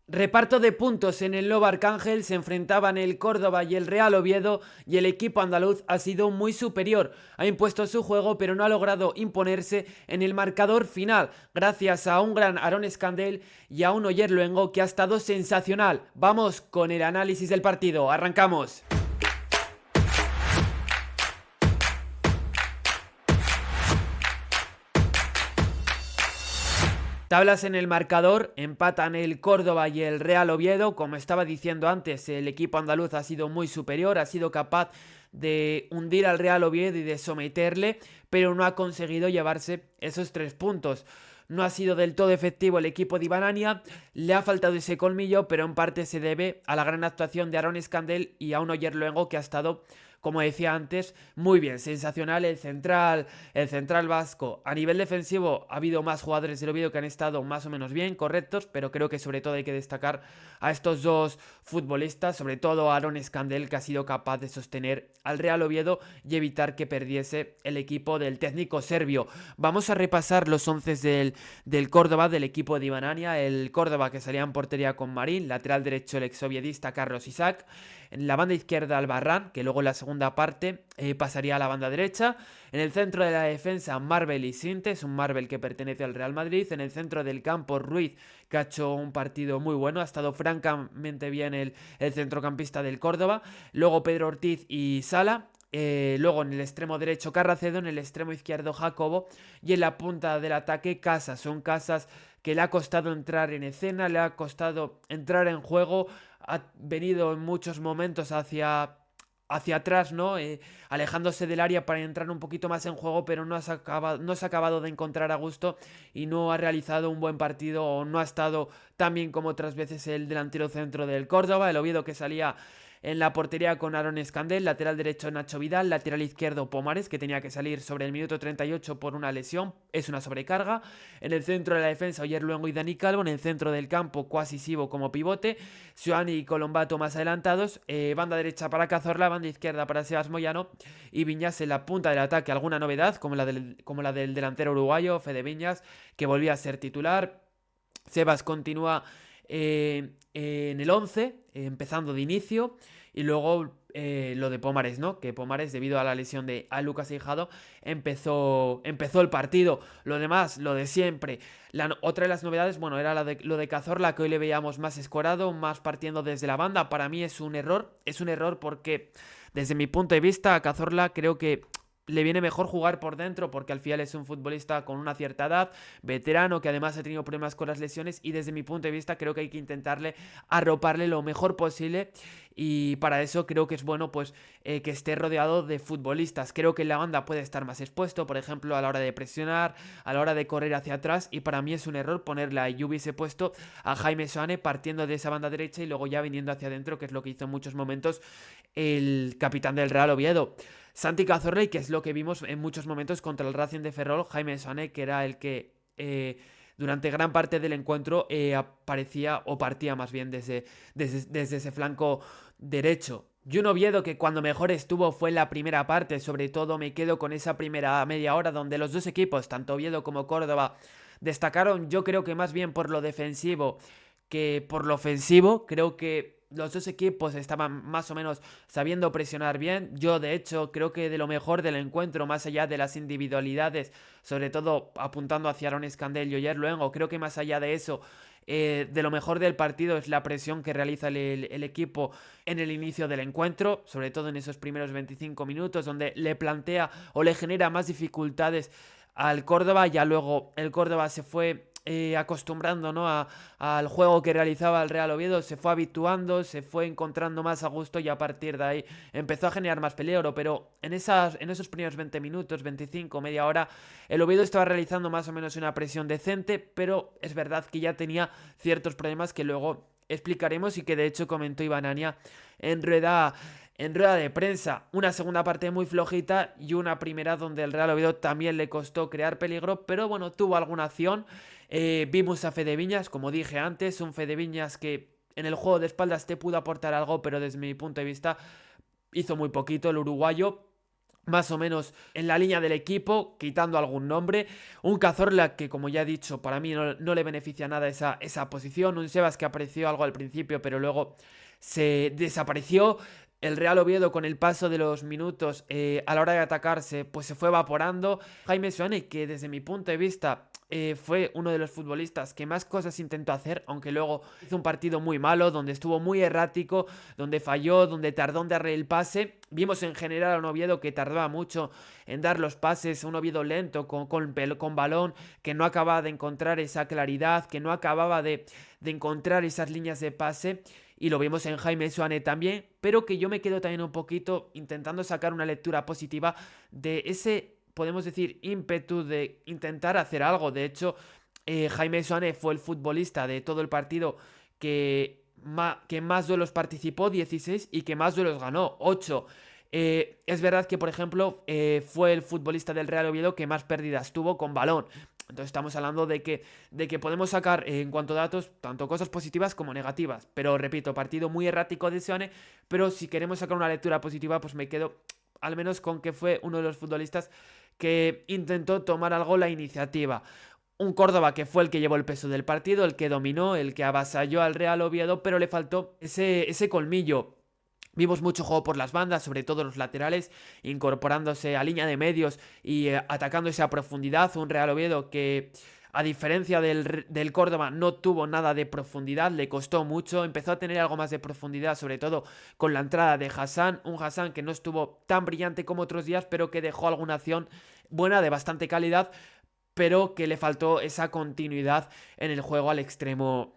Reparto de puntos en el Nuevo Arcángel, se enfrentaban el Córdoba y el Real Oviedo y el equipo andaluz ha sido muy superior. Ha impuesto su juego pero no ha logrado imponerse en el marcador final gracias a un gran Aarón Escandel y a un Oyer Luengo que ha estado sensacional. Vamos con el análisis del partido, arrancamos. Tablas en el marcador, empatan el Córdoba y el Real Oviedo. Como estaba diciendo antes, el equipo andaluz ha sido muy superior, ha sido capaz de hundir al Real Oviedo y de someterle, pero no ha conseguido llevarse esos 3 puntos. No ha sido del todo efectivo el equipo de Ibanania, le ha faltado ese colmillo, pero en parte se debe a la gran actuación de Aarón Escandel y a un Oyer Luengo que ha estado, como decía antes, muy bien, sensacional el central vasco. A nivel defensivo ha habido más jugadores del Oviedo que han estado más o menos bien, correctos, pero creo que sobre todo hay que destacar a estos dos futbolistas, sobre todo a Aarón Escandel, que ha sido capaz de sostener al Real Oviedo y evitar que perdiese el equipo del técnico serbio. Vamos a repasar los 11 del Córdoba, del equipo de Ibanania. El Córdoba que salía en portería con Marín, lateral derecho el exoviedista Carlos Isaac, en la banda izquierda Albarrán, que luego en la segunda parte pasaría a la banda derecha. En el centro de la defensa Marvel y Sintes, un Marvel que pertenece al Real Madrid. En el centro del campo Ruiz, que ha hecho un partido muy bueno, ha estado francamente bien el centrocampista del Córdoba. Luego Pedro Ortiz y Sala. Luego en el extremo derecho Carracedo, en el extremo izquierdo Jacobo y en la punta del ataque Casas. Son Casas que le ha costado entrar en escena, le ha costado entrar en juego, ha venido en muchos momentos hacia atrás, ¿no? Alejándose del área para entrar un poquito más en juego, pero no se ha acabado de encontrar a gusto y no ha realizado un buen partido o no ha estado tan bien como otras veces el delantero centro del Córdoba. El Oviedo que salía en la portería con Aarón Escandel, lateral derecho Nacho Vidal, lateral izquierdo Pomares, que tenía que salir sobre el minuto 38 por una lesión, es una sobrecarga. En el centro de la defensa Oyer Luengo y Dani Calvo, en el centro del campo Cuasi Sibo como pivote, Suani y Colombato más adelantados, banda derecha para Cazorla, banda izquierda para Sebas Moyano y Viñas en la punta del ataque. Alguna novedad, como la del delantero uruguayo Fede Viñas, que volvía a ser titular. Sebas continúa en el 11, empezando de inicio. Y luego lo de Pomares, ¿no? Que Pomares, debido a la lesión de a Lucas Hijado, empezó el partido. Lo demás, lo de siempre. Otra de las novedades, bueno, era lo de Cazorla, que hoy le veíamos más escorado, más partiendo desde la banda. Para mí es un error. Es un error porque, desde mi punto de vista, a Cazorla creo que le viene mejor jugar por dentro porque al final es un futbolista con una cierta edad, veterano, que además ha tenido problemas con las lesiones y desde mi punto de vista creo que hay que intentarle arroparle lo mejor posible y para eso creo que es bueno pues que esté rodeado de futbolistas. Creo que en la banda puede estar más expuesto, por ejemplo a la hora de presionar, a la hora de correr hacia atrás y para mí es un error ponerle a yo hubiese puesto a Jaime Soane partiendo de esa banda derecha y luego ya viniendo hacia adentro, que es lo que hizo en muchos momentos el capitán del Real Oviedo. Santi Cazorla, que es lo que vimos en muchos momentos contra el Racing de Ferrol, Jaime Sané, que era el que durante gran parte del encuentro aparecía o partía más bien desde ese flanco derecho. Y un Oviedo que cuando mejor estuvo fue en la primera parte, sobre todo me quedo con esa primera media hora donde los dos equipos, tanto Oviedo como Córdoba, destacaron yo creo que más bien por lo defensivo que por lo ofensivo. Creo que los dos equipos estaban más o menos sabiendo presionar bien. Yo, de hecho, creo que de lo mejor del encuentro, más allá de las individualidades, sobre todo apuntando hacia Aaron Escandel y Oyer Luengo, creo que más allá de eso, de lo mejor del partido es la presión que realiza el equipo en el inicio del encuentro, sobre todo en esos primeros 25 minutos, donde le plantea o le genera más dificultades al Córdoba. Ya luego el Córdoba se fue acostumbrando, ¿no? Al juego que realizaba el Real Oviedo, se fue habituando, se fue encontrando más a gusto y a partir de ahí empezó a generar más peligro, pero en esos primeros 20 minutos, 25, media hora, el Oviedo estaba realizando más o menos una presión decente, pero es verdad que ya tenía ciertos problemas que luego explicaremos y que de hecho comentó Ibanania en rueda de prensa. Una segunda parte muy flojita y una primera donde el Real Oviedo también le costó crear peligro, pero bueno, tuvo alguna acción. Vimos a Fede Viñas, como dije antes, un Fede Viñas que en el juego de espaldas te pudo aportar algo, pero desde mi punto de vista hizo muy poquito el uruguayo. más o menos en la línea del equipo, quitando algún nombre. Un Cazorla que, como ya he dicho, para mí no le beneficia nada esa posición. Un Sebas que apareció algo al principio, pero luego se desapareció. El Real Oviedo, con el paso de los minutos, a la hora de atacarse, pues se fue evaporando. Jaime Suárez, que desde mi punto de vista fue uno de los futbolistas que más cosas intentó hacer, aunque luego hizo un partido muy malo, donde estuvo muy errático, donde falló, donde tardó en darle el pase. Vimos en general a un Oviedo que tardaba mucho en dar los pases, un Oviedo lento, con balón, que no acababa de encontrar esa claridad, que no acababa de encontrar esas líneas de pase. Y lo vimos en Jaime Suárez también, pero que yo me quedo también un poquito intentando sacar una lectura positiva de ese, podemos decir, ímpetu de intentar hacer algo. De hecho, Jaime Suárez fue el futbolista de todo el partido que más duelos participó, 16, y que más duelos ganó, 8. Es verdad que, por ejemplo, fue el futbolista del Real Oviedo que más pérdidas tuvo con balón. Entonces estamos hablando de que podemos sacar en cuanto a datos tanto cosas positivas como negativas. Pero repito, partido muy errático de Seoane, pero si queremos sacar una lectura positiva, pues me quedo al menos con que fue uno de los futbolistas que intentó tomar algo la iniciativa. Un Córdoba que fue el que llevó el peso del partido, el que dominó, el que avasalló al Real Oviedo, pero le faltó ese colmillo. Vimos mucho juego por las bandas, sobre todo los laterales, incorporándose a línea de medios y atacándose a profundidad. Un Real Oviedo que, a diferencia del Córdoba, no tuvo nada de profundidad, le costó mucho. Empezó a tener algo más de profundidad, sobre todo con la entrada de Hassan. Un Hassan que no estuvo tan brillante como otros días, pero que dejó alguna acción buena, de bastante calidad, pero que le faltó esa continuidad en el juego al extremo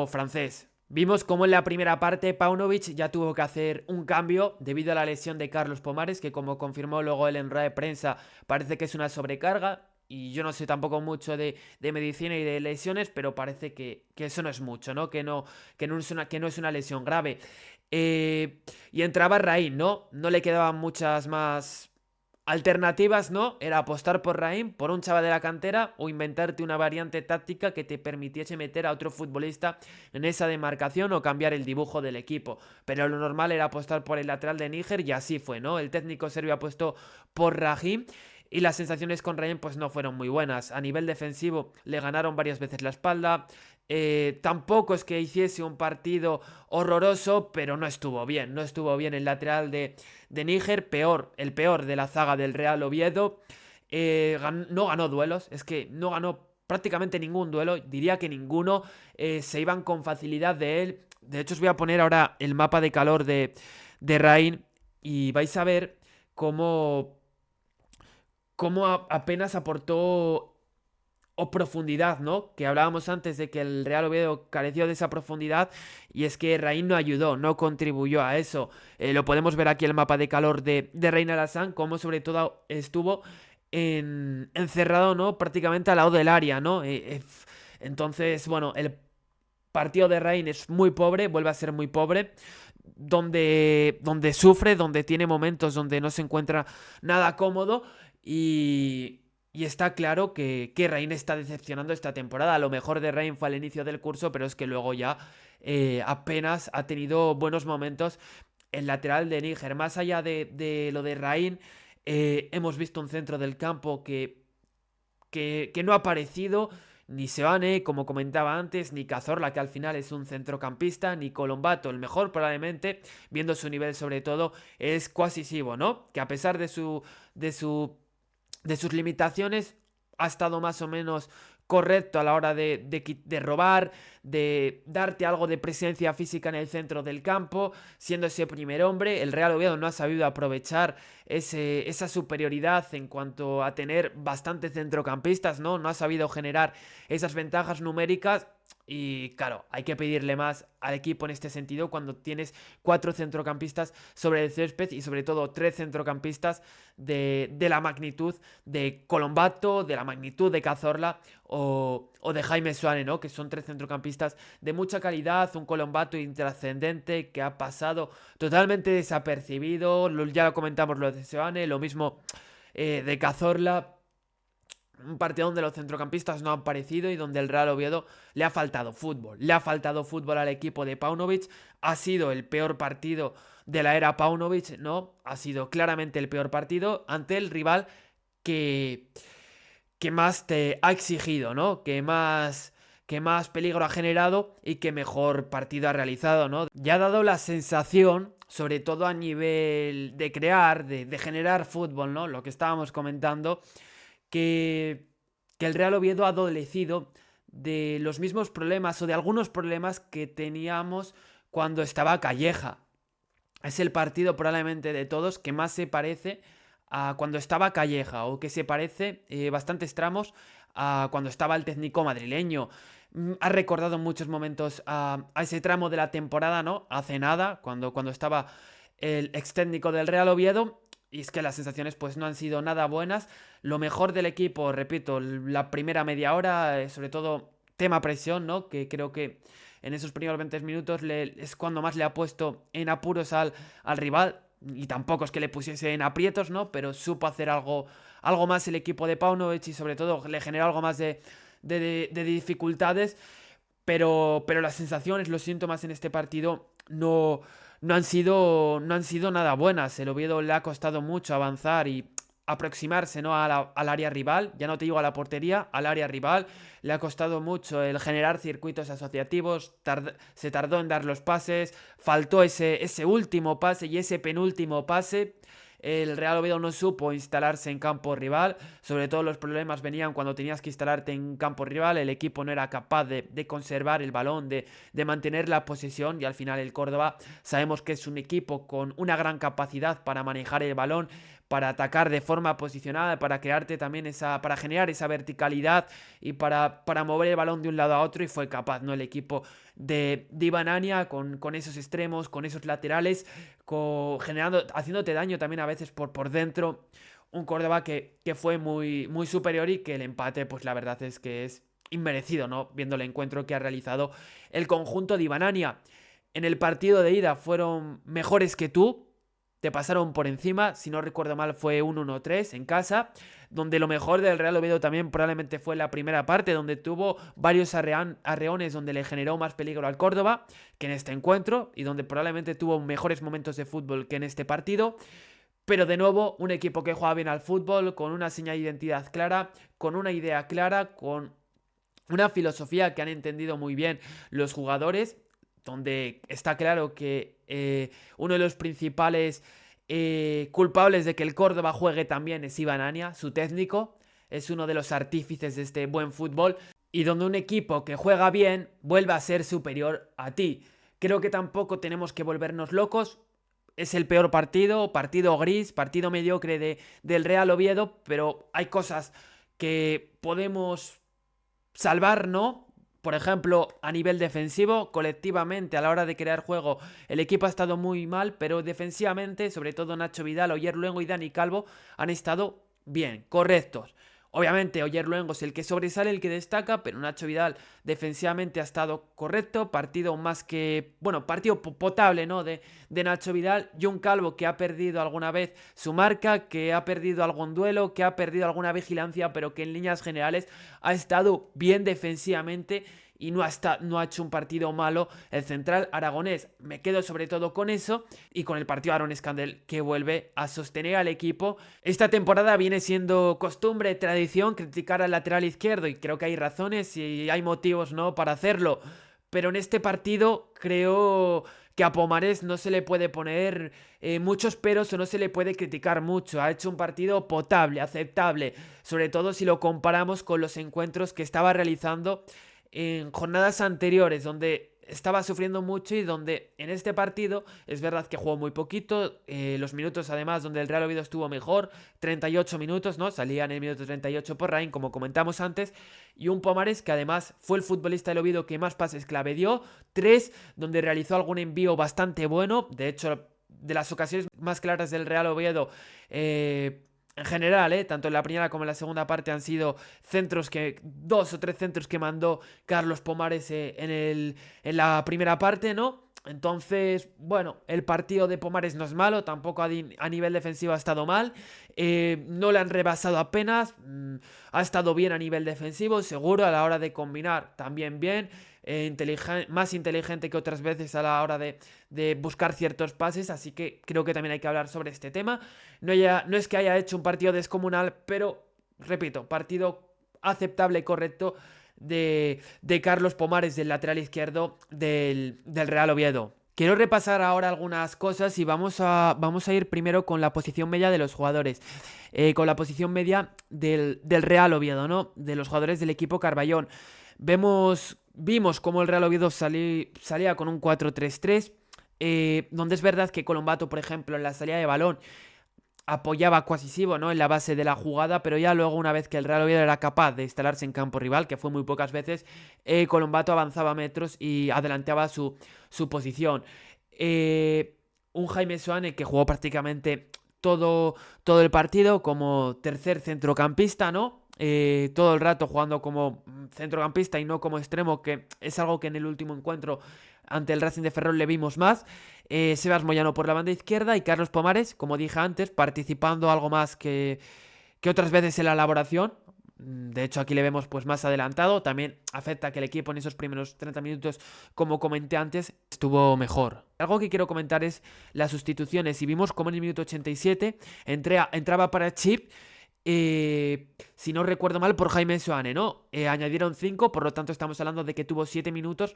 francés. Vimos cómo en la primera parte Paunovic ya tuvo que hacer un cambio debido a la lesión de Carlos Pomares, que, como confirmó luego él en rueda de prensa, parece que es una sobrecarga. Y yo no sé tampoco mucho de medicina y de lesiones, pero parece que eso no es mucho, ¿no? Que no es una lesión grave. Y entraba Raín, ¿no? No le quedaban muchas más alternativas, ¿no? Era apostar por Raín, por un chaval de la cantera, o inventarte una variante táctica que te permitiese meter a otro futbolista en esa demarcación o cambiar el dibujo del equipo. Pero lo normal era apostar por el lateral de Níger, y así fue, ¿no? El técnico serbio apostó por Raheem, y las sensaciones con Raheem pues no fueron muy buenas. A nivel defensivo le ganaron varias veces la espalda. Tampoco es que hiciese un partido horroroso, pero no estuvo bien. No estuvo bien el lateral de Níger, el peor de la zaga del Real Oviedo. No ganó duelos, es que no ganó prácticamente ningún duelo, diría que ninguno. Se iban con facilidad de él. De hecho, os voy a poner ahora el mapa de calor de Rain, y vais a ver cómo apenas aportó o profundidad, ¿no? Que hablábamos antes de que el Real Oviedo careció de esa profundidad, y es que Raín no ayudó, no contribuyó a eso. Lo podemos ver aquí en el mapa de calor de Reina Alassane, cómo sobre todo estuvo encerrado, ¿no? Prácticamente al lado del área, ¿no? Entonces, bueno, el partido de Raín es muy pobre, vuelve a ser muy pobre, donde sufre, donde tiene momentos donde no se encuentra nada cómodo. Y está claro que Rain está decepcionando esta temporada. Lo mejor de Rain fue al inicio del curso, pero es que luego ya apenas ha tenido buenos momentos el lateral de Níger. Más allá de lo de Rain, hemos visto un centro del campo que no ha aparecido. Ni Seoane, como comentaba antes, ni Cazorla, que al final es un centrocampista, ni Colombato. El mejor, probablemente, viendo su nivel sobre todo, es Quasisivo, ¿no? Que a pesar de sus limitaciones, ha estado más o menos correcto a la hora de robar, de darte algo de presencia física en el centro del campo, siendo ese primer hombre. El Real Oviedo no ha sabido aprovechar esa superioridad en cuanto a tener bastantes centrocampistas, ¿no? No ha sabido generar esas ventajas numéricas. Y claro, hay que pedirle más al equipo en este sentido cuando tienes 4 centrocampistas sobre el césped, y sobre todo 3 centrocampistas de la magnitud de Colombato, de la magnitud de Cazorla o de Jaime Suárez, ¿no? Que son 3 centrocampistas de mucha calidad. Un Colombato intrascendente que ha pasado totalmente desapercibido. Ya lo comentamos lo de Suárez, lo mismo de Cazorla. Un partido donde los centrocampistas no han aparecido y donde el Real Oviedo le ha faltado fútbol. Le ha faltado fútbol al equipo de Paunovic. Ha sido el peor partido de la era Paunovic, ¿no? Ha sido claramente el peor partido ante el rival que, que más te ha exigido, ¿no? Que más peligro ha generado y que mejor partido ha realizado, ¿no? Ya ha dado la sensación, sobre todo a nivel de crear, de generar fútbol, ¿no? Lo que estábamos comentando, que, que el Real Oviedo ha adolecido de los mismos problemas o de algunos problemas que teníamos cuando estaba Calleja. Es el partido probablemente de todos que más se parece a cuando estaba Calleja, o que se parece bastantes tramos a cuando estaba el técnico madrileño. Ha recordado en muchos momentos a ese tramo de la temporada, ¿no? Hace nada, cuando estaba el ex técnico del Real Oviedo. Y es que las sensaciones pues no han sido nada buenas. Lo mejor del equipo, repito, la primera media hora, sobre todo tema presión, ¿no? Que creo que en esos primeros 20 minutos es cuando más le ha puesto en apuros al rival. Y tampoco es que le pusiese en aprietos, ¿no? Pero supo hacer algo más el equipo de Paunovic y sobre todo le generó algo más de dificultades. Pero las sensaciones, los síntomas en este partido no han sido nada buenas. El Oviedo le ha costado mucho avanzar y aproximarse, ¿no? Al área rival. Ya no te digo a la portería, al área rival. Le ha costado mucho el generar circuitos asociativos. Se tardó en dar los pases. Faltó ese último pase y ese penúltimo pase. El Real Oviedo no supo instalarse en campo rival. Sobre todo los problemas venían cuando tenías que instalarte en campo rival. El equipo no era capaz de conservar el balón, de mantener la posesión. Y al final el Córdoba sabemos que es un equipo con una gran capacidad para manejar el balón, para atacar de forma posicionada, para crearte también para generar esa verticalidad y para mover el balón de un lado a otro, y fue capaz, ¿no? El equipo de Ivan Ania con esos extremos, con esos laterales, haciéndote daño también a veces por dentro. Un Córdoba que fue muy, muy superior y que el empate, pues la verdad es que es inmerecido, ¿no? Viendo el encuentro que ha realizado el conjunto de Ivan Ania. En el partido de ida fueron mejores que tú, te pasaron por encima. Si no recuerdo mal, fue un 1-3 en casa, donde lo mejor del Real Oviedo también probablemente fue la primera parte, donde tuvo varios arreones, donde le generó más peligro al Córdoba que en este encuentro, y donde probablemente tuvo mejores momentos de fútbol que en este partido. Pero de nuevo, un equipo que juega bien al fútbol, con una señal de identidad clara, con una idea clara, con una filosofía que han entendido muy bien los jugadores, donde está claro que uno de los principales culpables de que el Córdoba juegue también es Ivan Ania, su técnico. Es uno de los artífices de este buen fútbol, y donde un equipo que juega bien vuelve a ser superior a ti. Creo que tampoco tenemos que volvernos locos. Es el peor partido gris, partido mediocre del Real Oviedo, pero hay cosas que podemos salvar, ¿no? Por ejemplo, a nivel defensivo, colectivamente, a la hora de crear juego, el equipo ha estado muy mal, pero defensivamente, sobre todo Nacho Vidal, Oyer Luengo y Dani Calvo, han estado bien, correctos. Obviamente, Oyer Luengo es el que sobresale, el que destaca, pero Nacho Vidal defensivamente ha estado correcto. Partido más que, bueno, partido potable, ¿no? De Nacho Vidal. Y un Calvo que ha perdido alguna vez su marca, que ha perdido algún duelo, que ha perdido alguna vigilancia, pero que en líneas generales ha estado bien defensivamente y no ha hecho un partido malo el central aragonés. Me quedo sobre todo con eso y con el partido Aaron Scandell, que vuelve a sostener al equipo. Esta temporada viene siendo costumbre, tradición, criticar al lateral izquierdo, y creo que hay razones y hay motivos, ¿no?, para hacerlo. Pero en este partido creo que a Pomares no se le puede poner muchos peros, o no se le puede criticar mucho. Ha hecho un partido potable, aceptable, sobre todo si lo comparamos con los encuentros que estaba realizando en jornadas anteriores, donde estaba sufriendo mucho, y donde en este partido es verdad que jugó muy poquito. Los minutos además donde el Real Oviedo estuvo mejor, 38 minutos, ¿no? Salía en el minuto 38 por Rain, como comentamos antes. Y un Pomares que además fue el futbolista del Oviedo que más pases clave dio, 3, donde realizó algún envío bastante bueno. De hecho, de las ocasiones más claras del Real Oviedo, en general, tanto en la primera como en la segunda parte, han sido centros 2 o 3 centros que mandó Carlos Pomares en la primera parte, ¿no? Entonces, bueno, el partido de Pomares no es malo, tampoco a nivel defensivo ha estado mal, no le han rebasado apenas, ha estado bien a nivel defensivo, seguro a la hora de combinar, también bien, más inteligente que otras veces a la hora de buscar ciertos pases, así que creo que también hay que hablar sobre este tema. No es que haya hecho un partido descomunal, pero, repito, partido aceptable y correcto de Carlos Pomares, del lateral izquierdo del Real Oviedo. Quiero repasar ahora algunas cosas y vamos a ir primero con la posición media de los jugadores. Con la posición media del Real Oviedo, ¿no? De los jugadores del equipo Carballón. Vimos cómo el Real Oviedo salía con un 4-3-3, donde es verdad que Colombato, por ejemplo, en la salida de balón apoyaba cohesivo, ¿no? En la base de la jugada, pero ya luego, una vez que el Real Oviedo era capaz de instalarse en campo rival, que fue muy pocas veces, Colombato avanzaba metros y adelantaba su posición. Un Jaime Soane que jugó prácticamente todo el partido como tercer centrocampista, ¿no? Todo el rato jugando como centrocampista y no como extremo, que es algo que en el último encuentro ante el Racing de Ferrol le vimos más. Sebas Moyano por la banda izquierda y Carlos Pomares, como dije antes, participando algo más que otras veces en la elaboración. De hecho, aquí le vemos pues más adelantado. También afecta que el equipo en esos primeros 30 minutos, como comenté antes, estuvo mejor. Algo que quiero comentar es las sustituciones. Y vimos como en el minuto 87 entraba para Chip, si no recuerdo mal, por Jaime Soane, ¿no? Añadieron 5, por lo tanto estamos hablando de que tuvo 7 minutos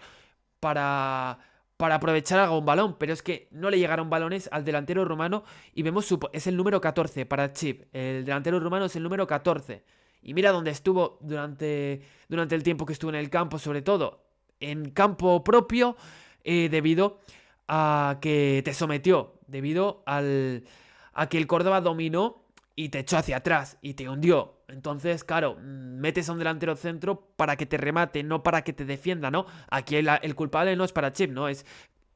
para aprovechar algún balón, pero es que no le llegaron balones al delantero rumano y vemos es el número 14 para Chip. El delantero rumano es el número 14. Y mira dónde estuvo durante el tiempo que estuvo en el campo, sobre todo en campo propio, debido a que te sometió, debido a que el Córdoba dominó y te echó hacia atrás y te hundió. Entonces, claro, metes a un delantero centro para que te remate, no para que te defienda, ¿no? Aquí el culpable no es para Chip, ¿no? Es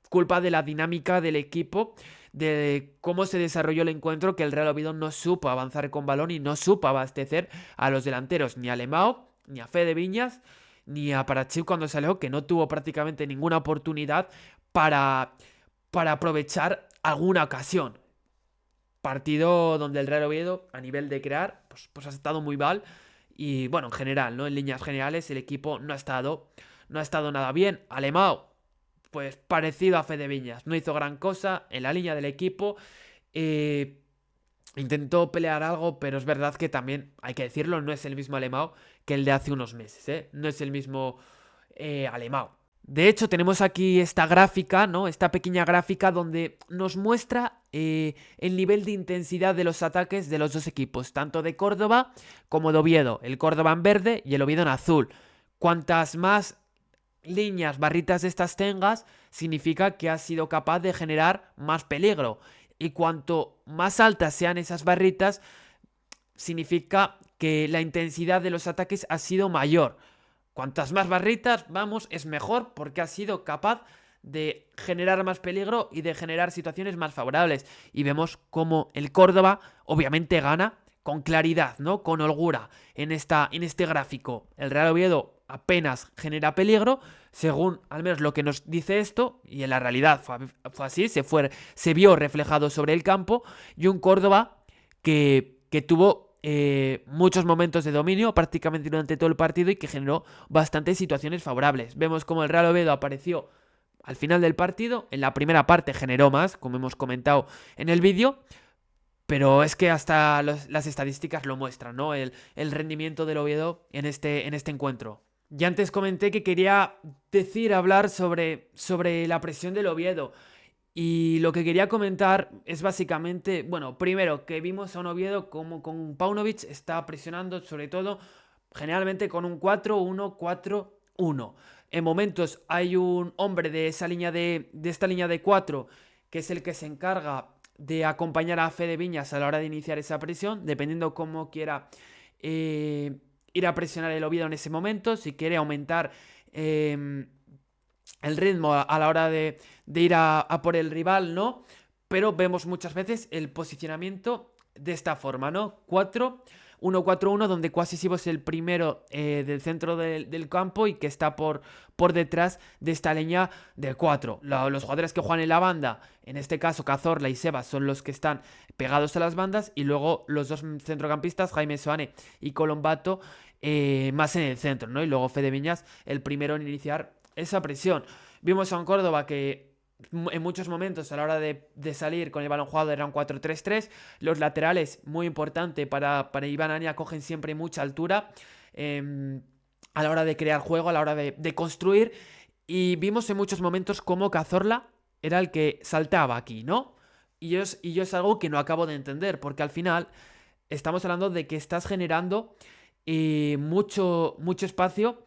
culpa de la dinámica del equipo, de cómo se desarrolló el encuentro, que el Real Oviedo no supo avanzar con balón y no supo abastecer a los delanteros, ni a Lemao, ni a Fede Viñas, ni a Parachip cuando salió, que no tuvo prácticamente ninguna oportunidad para aprovechar alguna ocasión. Partido donde el Real Oviedo, a nivel de crear, pues ha estado muy mal. Y bueno, en general, ¿no? En líneas generales, el equipo no ha estado nada bien. Alemão, pues parecido a Fede Viñas. No hizo gran cosa en la línea del equipo. Intentó pelear algo, pero es verdad que también, hay que decirlo, no es el mismo Alemão que el de hace unos meses, ¿eh? No es el mismo Alemão. De hecho, tenemos aquí esta gráfica, ¿no? Esta pequeña gráfica donde nos muestra el nivel de intensidad de los ataques de los dos equipos, tanto de Córdoba como de Oviedo. El Córdoba en verde y el Oviedo en azul. Cuantas más líneas, barritas de estas tengas, significa que has sido capaz de generar más peligro. Y cuanto más altas sean esas barritas, significa que la intensidad de los ataques ha sido mayor. Cuantas más barritas, vamos, es mejor porque ha sido capaz de generar más peligro y de generar situaciones más favorables. Y vemos cómo el Córdoba obviamente gana con claridad, ¿no? Con holgura en este gráfico. El Real Oviedo apenas genera peligro, según al menos lo que nos dice esto, y en la realidad fue así, se vio reflejado sobre el campo, y un Córdoba que tuvo muchos momentos de dominio prácticamente durante todo el partido y que generó bastantes situaciones favorables. Vemos como el Real Oviedo apareció al final del partido, en la primera parte generó más, como hemos comentado en el vídeo, pero es que hasta las estadísticas lo muestran, ¿no? El rendimiento del Oviedo en este encuentro. Ya antes comenté que quería hablar sobre la presión del Oviedo. Y lo que quería comentar es básicamente, bueno, primero que vimos a un Oviedo como con Paunovic está presionando, sobre todo, generalmente con un 4-1-4-1. En momentos hay un hombre de esta línea de 4, que es el que se encarga de acompañar a Fede Viñas a la hora de iniciar esa presión, dependiendo cómo quiera ir a presionar el Oviedo en ese momento, si quiere aumentar el ritmo a la hora de ir a por el rival, ¿no? Pero vemos muchas veces el posicionamiento de esta forma, ¿no? 4 1-4-1 donde Quasisivo es el primero del centro del campo y que está por detrás de esta línea de 4. Los jugadores que juegan en la banda, en este caso Cazorla y Sebas, son los que están pegados a las bandas, y luego los dos centrocampistas, Jaime Soane y Colombato, más en el centro, ¿no? Y luego Fede Viñas, el primero en iniciar esa presión. Vimos a un Córdoba que en muchos momentos a la hora de salir con el balón jugado era un 4-3-3. Los laterales, muy importante para Iván Ania, cogen siempre mucha altura a la hora de crear juego, a la hora de construir. Y vimos en muchos momentos cómo Cazorla era el que saltaba aquí, ¿no? Y yo es algo que no acabo de entender, porque al final estamos hablando de que estás generando mucho espacio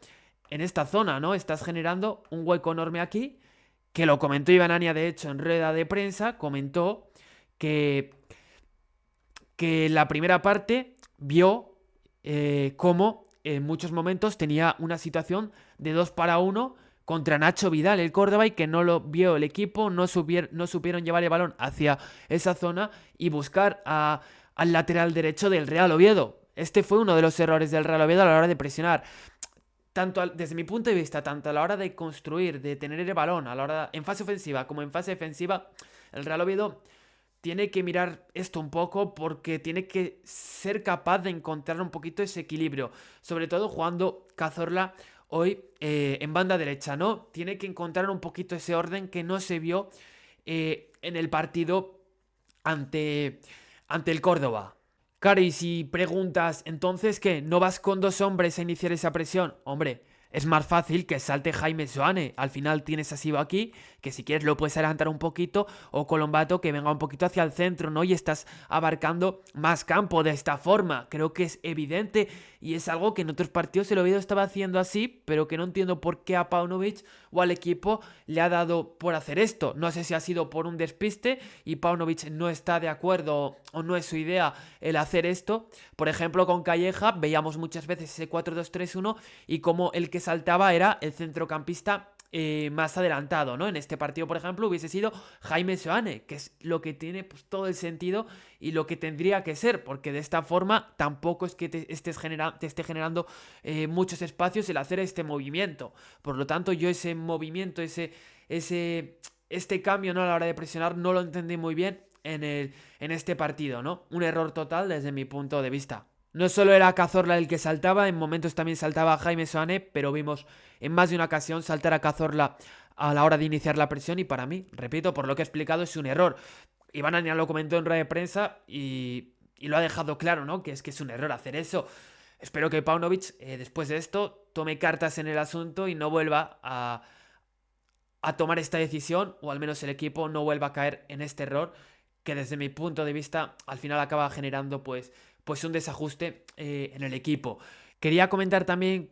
en esta zona, ¿no? Estás generando un hueco enorme aquí, que lo comentó Iván Ania, de hecho, en rueda de prensa, comentó que la primera parte vio cómo en muchos momentos tenía una situación de 2 para 1 contra Nacho Vidal, el Córdoba, y que no lo vio el equipo, no supieron llevar el balón hacia esa zona y buscar al lateral derecho del Real Oviedo. Este fue uno de los errores del Real Oviedo a la hora de presionar. Desde mi punto de vista, tanto a la hora de construir, de tener el balón, en fase ofensiva como en fase defensiva, el Real Oviedo tiene que mirar esto un poco, porque tiene que ser capaz de encontrar un poquito ese equilibrio, sobre todo jugando Cazorla hoy en banda derecha, ¿no? Tiene que encontrar un poquito ese orden que no se vio en el partido ante el Córdoba. Claro, y si preguntas, entonces, ¿qué? ¿No vas con dos hombres a iniciar esa presión? Hombre, es más fácil que salte Jaime Soane. Al final tienes a Sibo aquí, que si quieres lo puedes adelantar un poquito, o Colombato, que venga un poquito hacia el centro, ¿no? Y estás abarcando más campo de esta forma. Creo que es evidente, y es algo que en otros partidos el Oviedo estaba haciendo así, pero que no entiendo por qué a Paunovic o al equipo le ha dado por hacer esto. No sé si ha sido por un despiste y Paunovic no está de acuerdo o no es su idea el hacer esto. Por ejemplo, con Calleja veíamos muchas veces ese 4-2-3-1 y como el que saltaba era el centrocampista más adelantado, ¿no? En este partido, por ejemplo, hubiese sido Jaime Soane, que es lo que tiene pues todo el sentido y lo que tendría que ser, porque de esta forma tampoco es que te esté generando muchos espacios el hacer este movimiento. Por lo tanto, yo ese movimiento, este cambio, ¿no? A la hora de presionar, no lo entendí muy bien en este partido, ¿no? Un error total desde mi punto de vista. No solo era Cazorla el que saltaba, en momentos también saltaba Jaime Soane, pero vimos en más de una ocasión saltar a Cazorla a la hora de iniciar la presión, y para mí, repito, por lo que he explicado, es un error. Iván Ania lo comentó en rueda de prensa y lo ha dejado claro, ¿no? Que es un error hacer eso. Espero que Paunovic, después de esto, tome cartas en el asunto y no vuelva a tomar esta decisión, o al menos el equipo no vuelva a caer en este error, que desde mi punto de vista al final acaba generando pues un desajuste en el equipo. Quería comentar también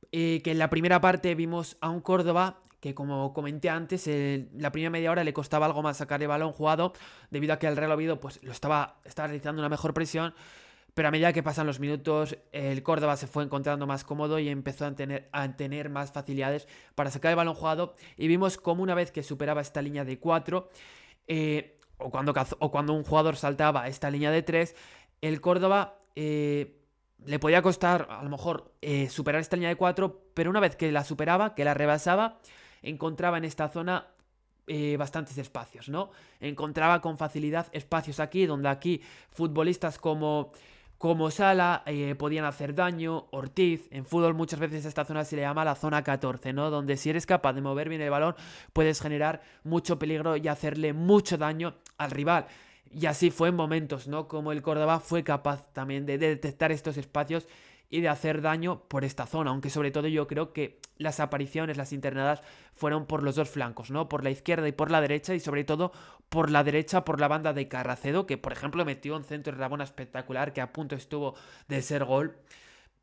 que en la primera parte vimos a un Córdoba que, como comenté antes, la primera media hora le costaba algo más sacar el balón jugado, debido a que el Real Oviedo pues estaba realizando una mejor presión, pero a medida que pasan los minutos el Córdoba se fue encontrando más cómodo y empezó a tener más facilidades para sacar el balón jugado, y vimos como una vez que superaba esta línea de 4 o cuando un jugador saltaba esta línea de 3, el Córdoba le podía costar a lo mejor superar esta línea de 4, pero una vez que la superaba, que la rebasaba, encontraba en esta zona bastantes espacios, ¿no? Encontraba con facilidad espacios aquí, donde aquí futbolistas como Sala podían hacer daño, Ortiz. En fútbol muchas veces a esta zona se le llama la zona 14, ¿no? Donde si eres capaz de mover bien el balón, puedes generar mucho peligro y hacerle mucho daño al rival. Y así fue en momentos, ¿no? Como el Córdoba fue capaz también de detectar estos espacios y de hacer daño por esta zona, aunque sobre todo yo creo que las apariciones, las internadas, fueron por los dos flancos, ¿no? Por la izquierda y por la derecha, y sobre todo por la derecha, por la banda de Carracedo, que por ejemplo metió un centro de Rabona espectacular que a punto estuvo de ser gol,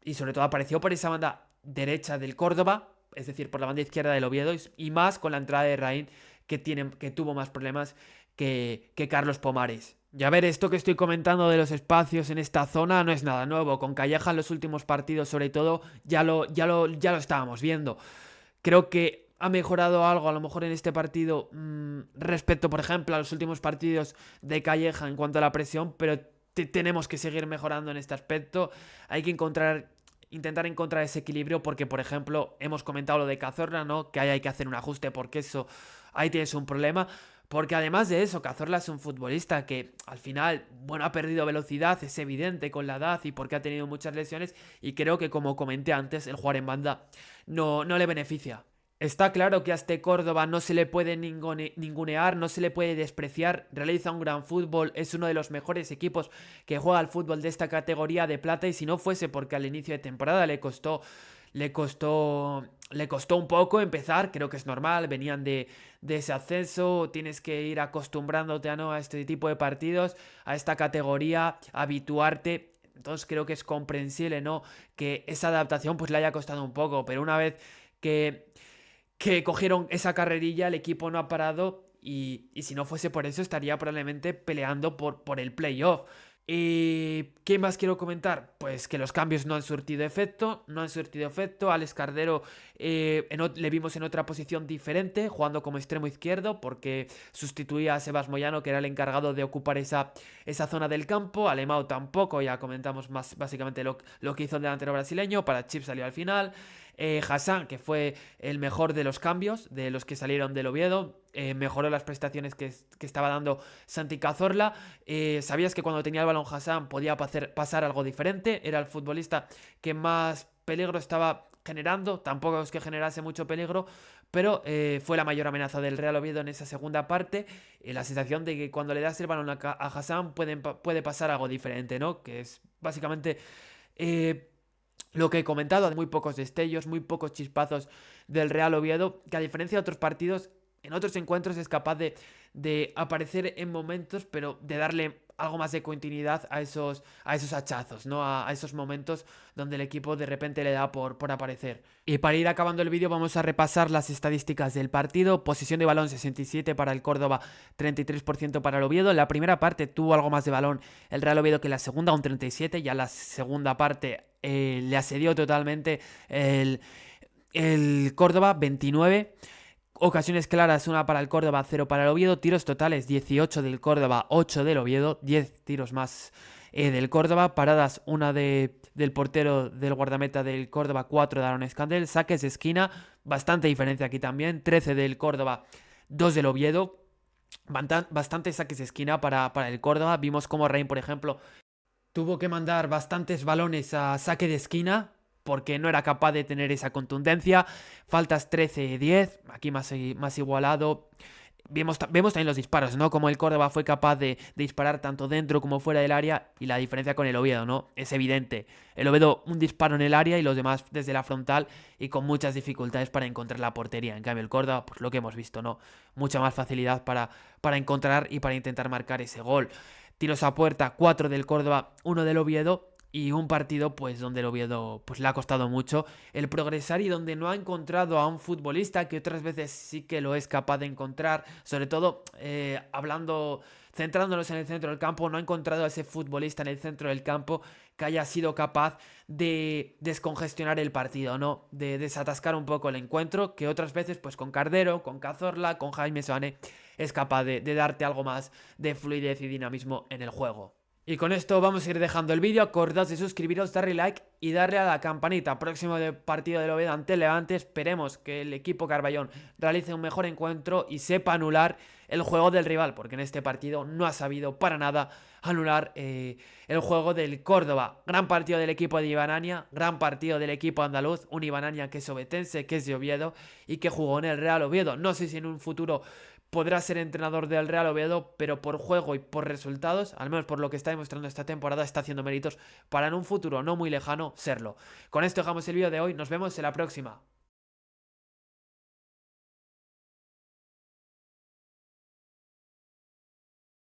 y sobre todo apareció por esa banda derecha del Córdoba, es decir, por la banda izquierda del Oviedo, y más con la entrada de Raín, que tuvo más problemas que Carlos Pomares. Y a ver, esto que estoy comentando de los espacios en esta zona no es nada nuevo. Con Calleja en los últimos partidos, sobre todo, ya lo estábamos viendo. Creo que ha mejorado algo a lo mejor en este partido respecto, por ejemplo, a los últimos partidos de Calleja en cuanto a la presión, pero tenemos que seguir mejorando en este aspecto. Hay que intentar encontrar ese equilibrio porque, por ejemplo, hemos comentado lo de Cazorla, ¿no? Que ahí hay que hacer un ajuste porque eso, ahí tienes un problema. Porque además de eso, Cazorla es un futbolista que al final, bueno, ha perdido velocidad, es evidente con la edad y porque ha tenido muchas lesiones y creo que como comenté antes, el jugar en banda no le beneficia. Está claro que a este Córdoba no se le puede ningunear, no se le puede despreciar, realiza un gran fútbol, es uno de los mejores equipos que juega al fútbol de esta categoría de plata y si no fuese porque al inicio de temporada le costó un poco empezar, creo que es normal, venían de ese ascenso, tienes que ir acostumbrándote a este tipo de partidos, a esta categoría, habituarte. Entonces creo que es comprensible, ¿no? Que esa adaptación pues le haya costado un poco, pero una vez que cogieron esa carrerilla, el equipo no ha parado y si no fuese por eso estaría probablemente peleando por el playoff. ¿Y qué más quiero comentar? Pues que los cambios no han surtido efecto, Alex Cardero le vimos en otra posición diferente, jugando como extremo izquierdo, porque sustituía a Sebas Moyano, que era el encargado de ocupar esa zona del campo. Alemão tampoco, ya comentamos más básicamente lo que hizo el delantero brasileño. Para Chip salió al final. Hassan, que fue el mejor de los cambios, de los que salieron del Oviedo, mejoró las prestaciones que estaba dando Santi Cazorla. Sabías que cuando tenía el balón Hassan podía pasar algo diferente, era el futbolista que más peligro estaba generando, tampoco es que generase mucho peligro, pero fue la mayor amenaza del Real Oviedo en esa segunda parte. La sensación de que cuando le das el balón a Hassan puede pasar algo diferente, ¿no? Que es básicamente lo que he comentado, muy pocos destellos, muy pocos chispazos del Real Oviedo, que a diferencia de otros partidos, en otros encuentros es capaz de aparecer en momentos, pero de darle algo más de continuidad a esos hachazos, ¿no? A esos momentos donde el equipo de repente le da por aparecer. Y para ir acabando el vídeo vamos a repasar las estadísticas del partido. Posesión de balón 67 para el Córdoba, 33% para el Oviedo. En la primera parte tuvo algo más de balón el Real Oviedo que en la segunda, un 37. Ya la segunda parte le asedió totalmente el Córdoba, 29. Ocasiones claras, una para el Córdoba, 0 para el Oviedo. Tiros totales, 18 del Córdoba, 8 del Oviedo. 10 tiros más del Córdoba. Paradas, una del portero del guardameta del Córdoba, 4 de Aaron Escandel. Saques de esquina, bastante diferencia aquí también. 13 del Córdoba, 2 del Oviedo. Bastante saques de esquina para el Córdoba. Vimos como Rein, por ejemplo, tuvo que mandar bastantes balones a saque de esquina porque no era capaz de tener esa contundencia. Faltas 13-10, aquí más igualado. Vemos también los disparos, ¿no? Como el Córdoba fue capaz de disparar tanto dentro como fuera del área y la diferencia con el Oviedo, ¿no? Es evidente. El Oviedo un disparo en el área y los demás desde la frontal y con muchas dificultades para encontrar la portería. En cambio el Córdoba, pues lo que hemos visto, ¿no? Mucha más facilidad para encontrar y para intentar marcar ese gol. Tiros a puerta, 4 del Córdoba, 1 del Oviedo. Y un partido pues donde el Oviedo pues le ha costado mucho el progresar y donde no ha encontrado a un futbolista que otras veces sí que lo es capaz de encontrar, sobre todo centrándonos en el centro del campo, no ha encontrado a ese futbolista en el centro del campo que haya sido capaz de descongestionar el partido, ¿no? De desatascar un poco el encuentro, que otras veces pues con Cardero, con Cazorla, con Jaime Soane es capaz de darte algo más de fluidez y dinamismo en el juego. Y con esto vamos a ir dejando el vídeo. Acordaos de suscribiros, darle like y darle a la campanita. Próximo partido del Oviedo ante Levante. Esperemos que el equipo Carballón realice un mejor encuentro y sepa anular el juego del rival, porque en este partido no ha sabido para nada anular el juego del Córdoba. Gran partido del equipo de Ibanania, gran partido del equipo andaluz, un Ibanania que es obetense, que es de Oviedo y que jugó en el Real Oviedo. No sé si en un futuro podrá ser entrenador del Real Oviedo, pero por juego y por resultados, al menos por lo que está demostrando esta temporada, está haciendo méritos para en un futuro no muy lejano serlo. Con esto dejamos el vídeo de hoy, nos vemos en la próxima.